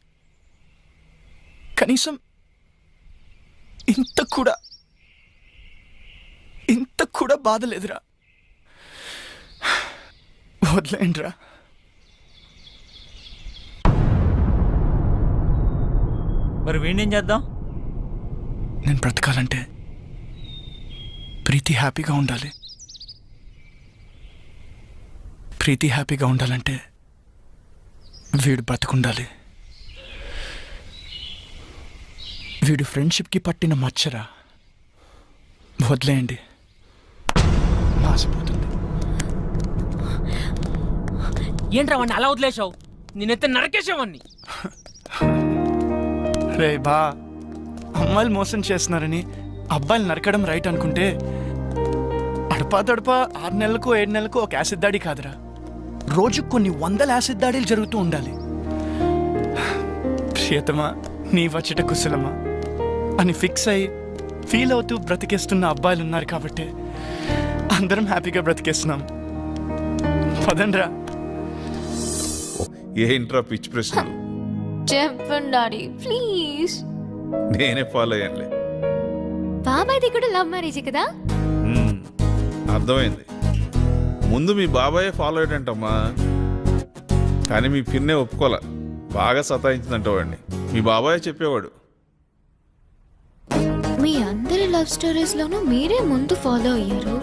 కనీసం ఇంత కూడా బాధ లేదురా. వదిలేండిరా. మరి వీణేం చేద్దాం? నేను బ్రతకాలంటే ప్రీతి హ్యాపీగా ఉండాలి. ప్రీతి హ్యాపీగా ఉండాలంటే వీడు బతుకుండాలి. వీడు ఫ్రెండ్షిప్కి పట్టిన మచ్చరా. వదిలేయండి, మాసిపోతుంది. ఏంట్రా వాడిని అలా వదిలేసావు? నేనైతే నరకేసేవాడిని. రే బా, అమ్మాయిలు మోసం చేస్తున్నారని అబ్బాయిలు నరకడం రైట్ అనుకుంటే అడపా తడపా 6 నెలలకు 7 నెలలకు ఒక యాసిడ్ దాడి కాదురా, రోజు కొన్ని 100 యాసిడ్ దాడులు జరుగుతూ ఉండాలి. ప్రియతమా నీ వచ్చట కుశలమా అని ఫిక్స్ అయ్యి ఫీల్ అవుతూ బ్రతికేస్తున్న అబ్బాయిలు ఉన్నారు కాబట్టి అందరం హ్యాపీగా బ్రతికేస్తున్నాం. పదండ్రా. ఏంట్రా పిచ్చి ప్రశ్నలు? చెప్పండి డాడీ ప్లీజ్. నేనే ఫాలో అయ్యానులే. బాబాయ్ది కూడా లవ్ మ్యారేజ్ కదా? అర్థమైంది. ముందు మీ బాబాయే ఫాలో అయ్యాడంటమ్మా, కానీ మీ పిన్నే ఒప్పుకోలే. బాగా సతాయించిందంట వాడిని. మీ బాబాయే చెప్పేవాడు. మీ అందరి లవ్ స్టోరీస్ లోనూ మీరే ముందు ఫాలో అయ్యారు,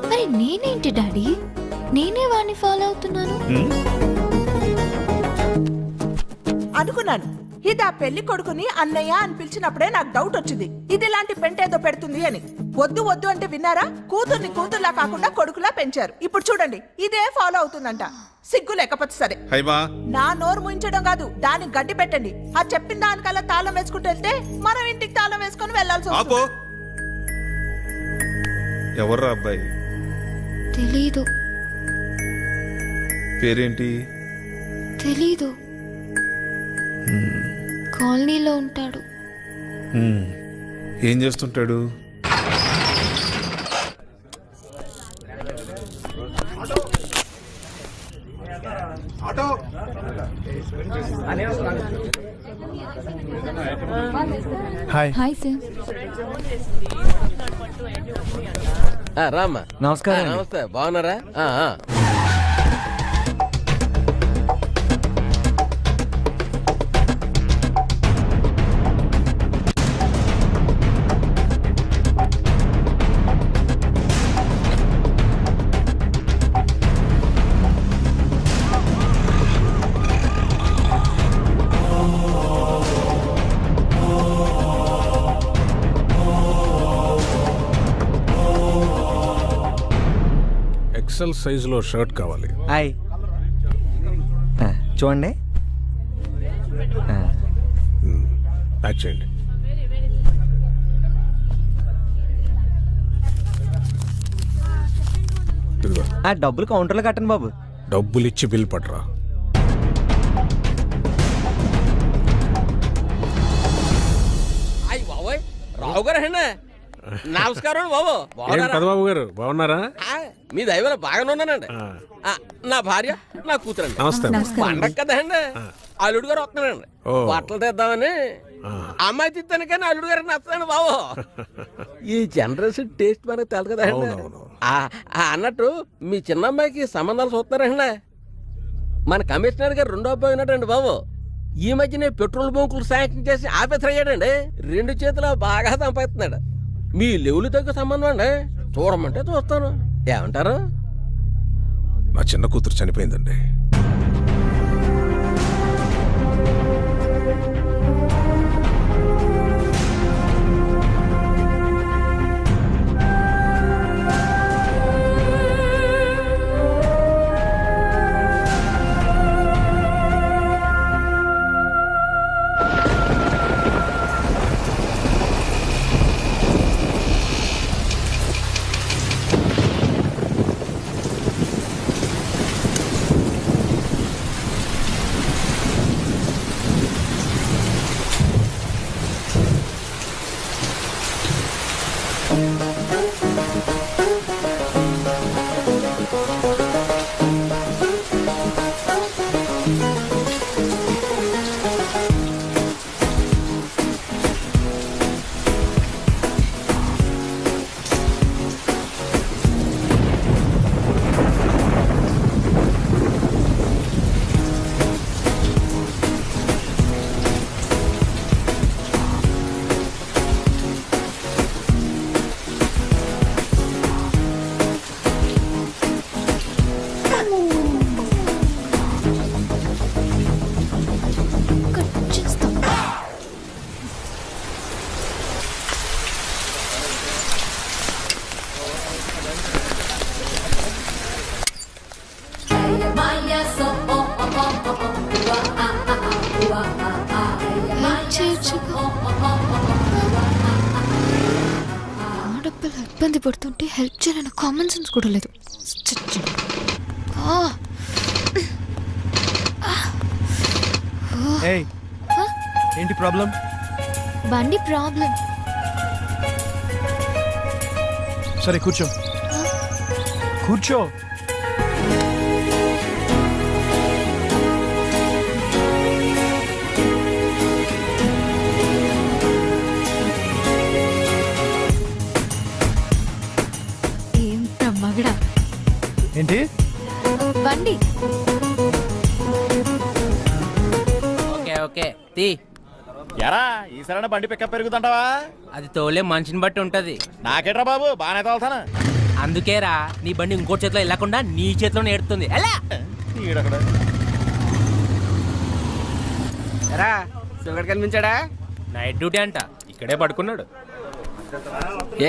మరి నేనేంటి డాడీ? నేనే వాడిని ఫాలో అవుతున్నాను. అనుకున్నాను ఇది ఆ పెళ్లి కొడుకుని అన్నయ్య అని పిలిచినప్పుడే నాకు డౌట్ వచ్చింది, ఇది ఇలాంటి పెంటేదో పెడుతుంది అని. వద్దు వద్దు అంటే విన్నారా? కూతుర్ని కూతుర్లా కాకుండా కొడుకులా పెంచారు. ఇప్పుడు చూడండి ఇదే ఫాలో అవుతుందంట. సిగ్గు లేకపోతే సరే. నా నోరు ముయించడం కాదు, దానికి గడ్డి పెట్టండి. ఆ చెప్పిన దానికల్లా తాళం వేసుకుంటూ వెళ్తే మనం ఇంటికి తాళం వేసుకొని వెళ్లాల్సి వస్తుంది. ఎవర్రా అబ్బాయి? తెలీదు. పేరేంటి? తెలీదు. కాలనీలో ఉంటాడు. ఏం చేస్తుంటాడు? హాయ్. Hi sir. రామ్మా. నమస్కారం. నమస్తే, బాగున్నారా? ఎక్సెల్ సైజులో షర్ట్ కావాలి. హాయ్, చూడండి. ప్యాక్ చేయండి. ఇదిగో. డబ్బులు కౌంటర్లో కట్టండి బాబు. డబ్బులు ఇచ్చి బిల్ పట్టరా. అయ్యి బాబోయ్, రావు గారు అండి. నమస్కారం బాబు. పెదబాబు గారు బాగున్నారా? మీ దైవం బాగానే ఉన్నానండి. నా భార్య, నా కూతురండి. నమస్తే. పండగ కదండి, అల్లుడు గారు వస్తున్నానండి. బట్టలు తెద్దామని. అమ్మాయి తిత్తాను కానీ అల్లుడు గారు నచ్చాను బాబు. ఈ జనరేషన్ టేస్ట్ మనకు తెలదు కదండి. అన్నట్టు మీ చిన్న అమ్మాయికి సంబంధాలు చూస్తున్నారండి. మన కమిషనర్ గారు 2వ అబ్బాయి ఉన్నాడండి బాబు. ఈ మధ్యనే పెట్రోల్ బంకులు శాంక్షన్ చేసి ఆఫీసర్ అయ్యాడండి. 2 చేతులు బాగా సంపాదిస్తున్నాడు. మీ లెవెల్ తగ్గ సంబంధం అండి, చూడమంటే చూస్తాను. ఏమంటారు? నా చిన్న కూతురు చనిపోయిందండి. ఇబ్బంది పడుతుంటే హెల్ప్ చేయాలని కామన్ సెన్స్ కూడా లేదు. ఏయ్ ఏంటి ప్రాబ్లం? బండి ప్రాబ్లం. సరే కూర్చో. కూర్చో. ఏంట మగడా? ఏంటి? బండి. ఓకే ఓకే తీ. ఎరా ఈసారి బండి పికప్ పెరుగుతుంటావా? అది తోలే మనిషిని బట్టి ఉంటది. నాకేట్రా బాబు, బాగానే తోలుతాను. అందుకేరా నీ బండి ఇంకో చేతిలో వెళ్ళకుండా నీ చేతిలోనే ఎడుతుంది. ఎలా ఈడక్కడ రా సుగర్ కనిపించాడా? నైట్ డ్యూటీ అంట, ఇక్కడే పడుకున్నాడు.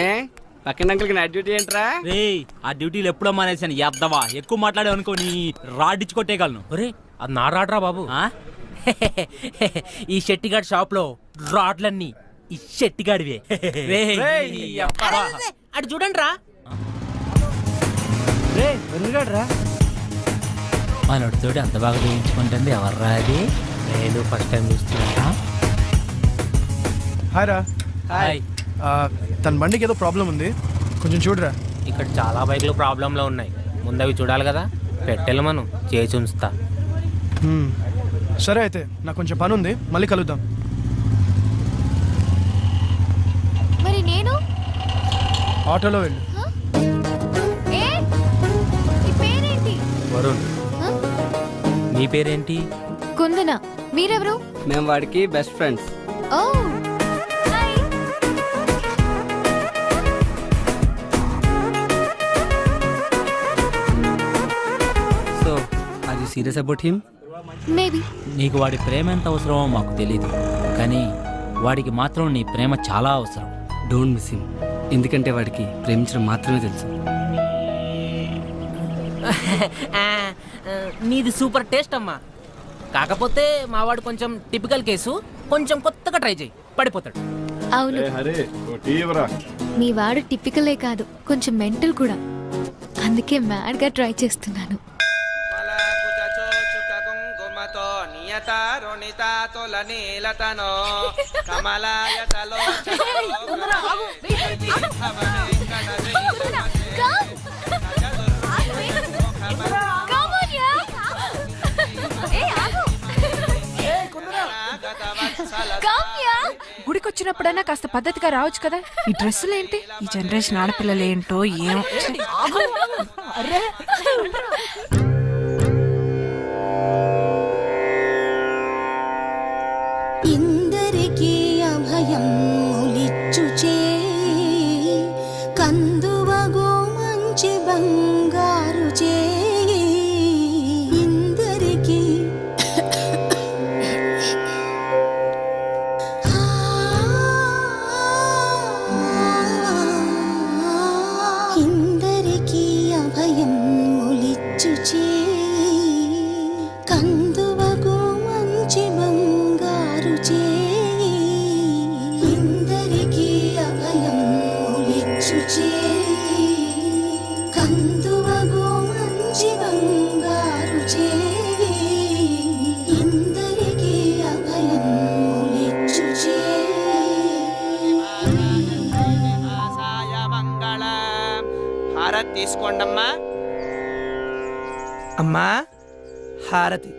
ఏ పక్కన అంకుల్కి నైట్ డ్యూటీ ఏంట్రా? రేయ్ ఆ డ్యూటీలు ఎప్పుడో మానేసాను. ఎద్దవా ఎక్కువ మాట్లాడే అనుకో నీ రాడ్డిచ్చి కొట్టేయగలను. ఒరే అది నా రాడ్రా బాబు. ఈ షెట్టిగాడి షాప్ లో రాడ్లన్నీ ఈ షెట్టిగాడివే. అటు చూడండి రా. మనోడితోటి అంత బాగా చేయించుకుంటుంది ఎవర్రా అది? నేను ఫస్ట్ టైం చూస్తున్నా. హాయ్ రా. హాయ్. తన బండికి ఏదో ప్రాబ్లం ఉంది, కొంచెం చూడరా. ఇక్కడ చాలా బైక్లు ప్రాబ్లంలో ఉన్నాయి. ముందవి చూడాలి కదా. పెట్టెలు మనం చేసి ఉంచుతా. సరే అయితే నాకు కొంచెం పని ఉంది, మళ్ళీ కలుద్దాం. మరి నేను ఆటోలో వెళ్ళు. ఏ నీ పేరేంటి? వరుణ్. నీ పేరేంటి? కుందన. మీరెవరు? మేము వాడికి best friends. Oh hi. So are you serious about him? Maybe. నీకు వాడి ప్రేమ ఎంత అవసరమో మాకు తెలియదు, కానీ వాడికి మాత్రం నీ ప్రేమ చాలా అవసరం. డోంట్ మిస్ హిమ్, ఎందుకంటే వాడికి ప్రేమించడం మాత్రమే తెలుసు. నీది సూపర్ టేస్ట్ అమ్మా. కాకపోతే మావాడు కొంచెం టిపికల్ కేసు, కొంచెం కొత్తగా ట్రై చేయి, పడిపోతాడు. అవును, మీ వాడు టిపికలే కాదు, కొంచెం మెంటల్ కూడా. అందుకే మ్యాడ్ గా ట్రై చేస్తున్నాను. గుడికొచ్చినప్పుడైనా కాస్త పద్ధతిగా రావచ్చు కదా. ఈ డ్రెస్సులు ఏంటి? ఈ జనరేషన్ ఆడపిల్లలు ఏంటో ఏం. ఇందరికీ అభయం ములిచ్చుచే కందువగో మంచి బంగారు చే ఇందరికీ ఇందరికీ అభయం ములిచ్చుచే కందువగో మంచి బంగారు చే ఇందరికీ అభయం ములిచ్చుచే కందువగో మంచి బంగారు చే ఇందరికీ అభయం ములిచ్చుచే. హారతి తీసుకోండమ్మా. అమ్మా హారతి.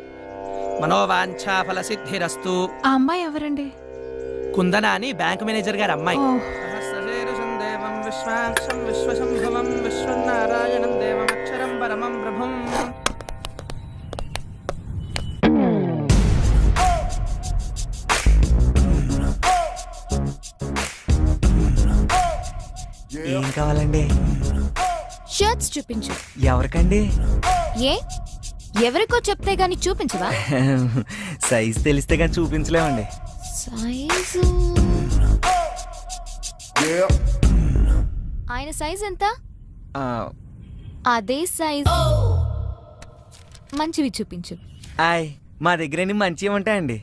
మనోవాంఛా ఫల సిద్ధిరస్తు. ఆ అమ్మాయి ఎవరండి? కుందన అని బ్యాంక్ మేనేజర్ గారి అమ్మాయి. ఓ. సహస్రశీర్షం విశ్వాక్షం విశ్వశంభవం విశ్వనారాయణం దేవమక్షరం పరమం ప్రభుం. ఏం కావాలండి? షర్ట్స్ చూపించు. ఎవరికండి? ఏ ఎవరికో చెప్తే గాని చూపించవా? సైజ్ తెలిస్తే కానీ చూపించలేమండి. సైజు ఆయన సైజ్ ఎంత? అదే సైజ్ మంచివి చూపించు. మా దగ్గర మంచివి ఉంటాయండి.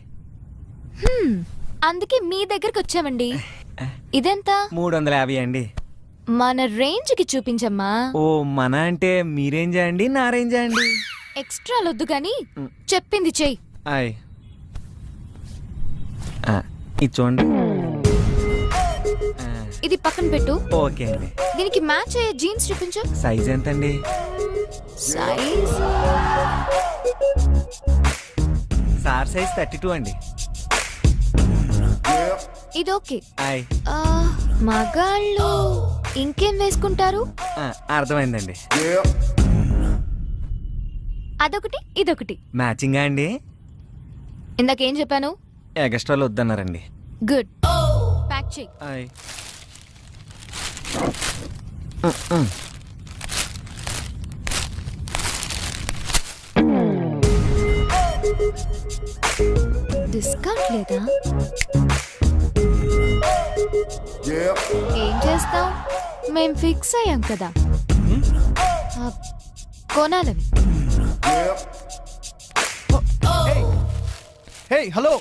అందుకే మీ దగ్గరకు వచ్చామండి. ఇదెంత? 350 అండి. మన రేంజ్ కి చూపించమ్మా. ఓ మన అంటే మీ రేంజా అండి నా రేంజా అండి? ఎక్స్ట్రా లొద్దు గాని చెప్పింది చెయ్యి. ఆయ్ ఇది చూడండి. ఇది పక్కన పెట్టు. ఓకే అండి. దీనికి మ్యాచ్ అయ్యే జీన్స్ చూపించు. సైజ్ ఎంత అండి? సైజ్ సార్ సైజ్ 32 అండి. ఇది ఓకే. ఆయ్ మగాళ్ళు ఇంకేం వేసుకుంటారు? అర్థమైందండి. అదొకటి ఇదొకటి మ్యాచింగా అండి? ఇందాకేం చెప్పాను? ఎగస్ట్రాలు వద్దన్నారండి. గుడ్, ప్యాక్ చెయ్యి. ఆయ్ డిస్కౌంట్ లేదా? ఏం చేస్తాం, మేం ఫిక్స్ అయ్యాం కదా కొనాలని. Hey hello.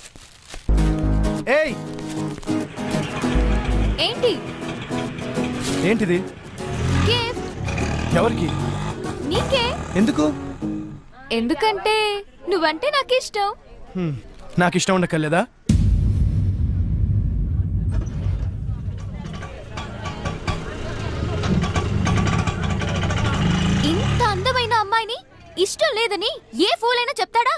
ఏయ్ ఏంటి? ఏంటిది? గిఫ్ట్. ఎవరికి? నీకే. ఎందుకు? ఎందుకంటే నువ్వంటే నాకు ఇష్టం. నాకు ఇష్టం ఉండక్కర్లేదా? ఇంత అందమైన అమ్మాయిని ఇష్టం లేదని ఏ ఫూల్ అయినా చెప్తాడా?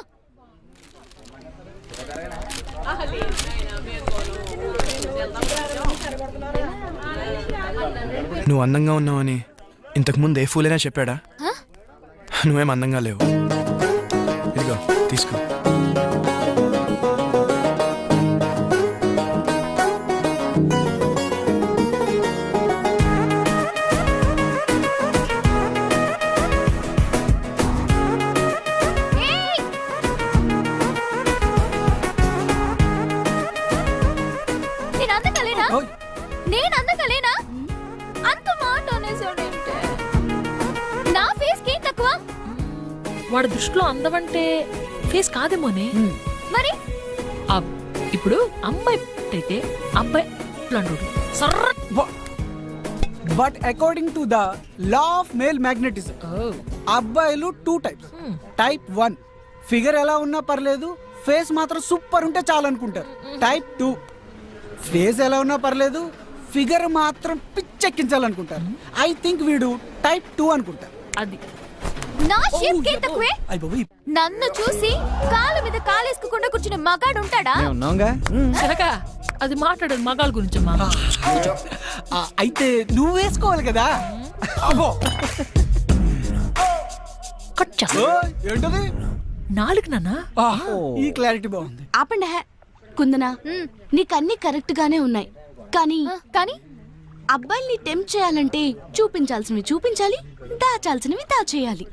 నువ్వు అందంగా ఉన్నావని ఇంతకుముందు ఏ ఫూలైనా చెప్పాడా? నువ్వేం అందంగా లేవు. ఇదిగో తీసుకో. నేను అందంగా లేనా? అంత మాట అనేసాడంటే నా ఫేస్ కి తక్కువ. వాడి దృష్టిలో అందమంటే ఫేస్ కాదేమోనే. మరి ఇప్పుడు అమ్మాయి అయితే అబ్బాయి but according to the law of male magnetism అబ్బాయిలు 2 టైప్స్. టైప్ 1 ఫిగర్ ఎలా ఉన్నా పర్లేదు, ఫేస్ మాత్రం సూపర్ ఉంటే చాలు అనుకుంటారు. టైప్ 2 ఫేస్ ఎలా ఉన్నా పర్లేదు, ఫిగర్ మాత్రం పిచ్చెక్కించాలనుకుంటారు. ఐ థింక్ వీడు టైప్ 2 అనుకుంటారు. అది నా షేప్ కి తక్కువే. నన్ను చూసి కాలు మీద కాలేసుకోకుండా కూర్చునే మగాడు ఉంటాడా? సరగా అది మాట్లాడదు మగాళ్ళ గురించమ్మా. అయితే నువ్వు వేసుకోవాలి కదా. కట్ చేస్తా. ఏంటది? నాలుగు నాన్న. ఈ క్లారిటీ బాగుంది. ఆపండి కుందనా, నీకన్నీ కరెక్ట్ గానే ఉన్నాయి. కానీ అబ్బాయిల్ని టెంప్ట్ చేయాలంటే చూపించాల్సినవి చూపించాలి, దాచాల్సినవి దాచేయాలి.